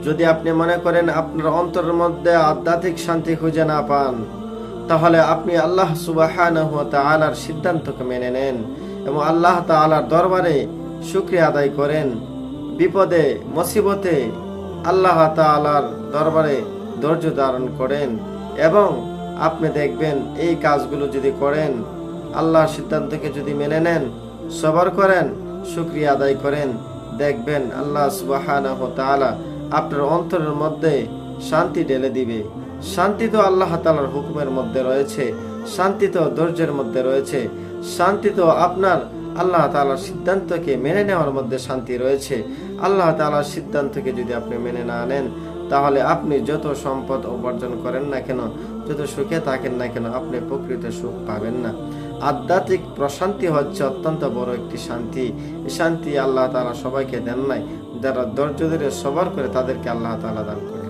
যদি আপনি মনে করেন আপনার অন্তরের মধ্যে আধ্যাত্মিক শান্তি খুঁজে না পান, তাহলে আপনি আল্লাহ সুবহানাহু ওয়া তাআলার সিদ্ধান্তকে মেনে নেন এবং আল্লাহ তাআলার দরবারে শুকরিয়া আদায় করেন। বিপদে মুসিবতে আল্লাহ তাআলার দরবারে ধৈর্য ধারণ করেন এবং আপনি দেখবেন এই কাজগুলো যদি করেন, আল্লাহর সিদ্ধান্তকে যদি মেনে নেন, সবর করেন, শুকরিয়া আদায় করেন, দেখবেন আল্লাহ সুবহানাহু ওয়া তাআলা আপনার অন্তরের মধ্যে শান্তি ঢেলে দিবে। শান্তি তো আল্লাহ তাআলার হুকুমের মধ্যে রয়েছে, শান্তি তো ধৈর্যের মধ্যে রয়েছে, শান্তি তো আপনার আল্লাহ তাআলার সিদ্ধান্তকে মেনে নেওয়ার মধ্যে শান্তি রয়েছে। আল্লাহ তাআলার সিদ্ধান্তকে যদি আপনি মেনে না নেন, তাহলে আপনি যত সম্পদ উপার্জন করেন না কেন, যত সুখে থাকেন না কেন, আপনি প্রকৃত সুখ পাবেন না। আধ্যাত্মিক প্রশান্তি হচ্ছে অত্যন্ত বড় একটি শান্তি। এই শান্তি আল্লাহ তাআলা সবাইকে দেন নাই, যারা ধৈর্য ধরে সবর করে তাদেরকে আল্লাহ তাআলা দান করে।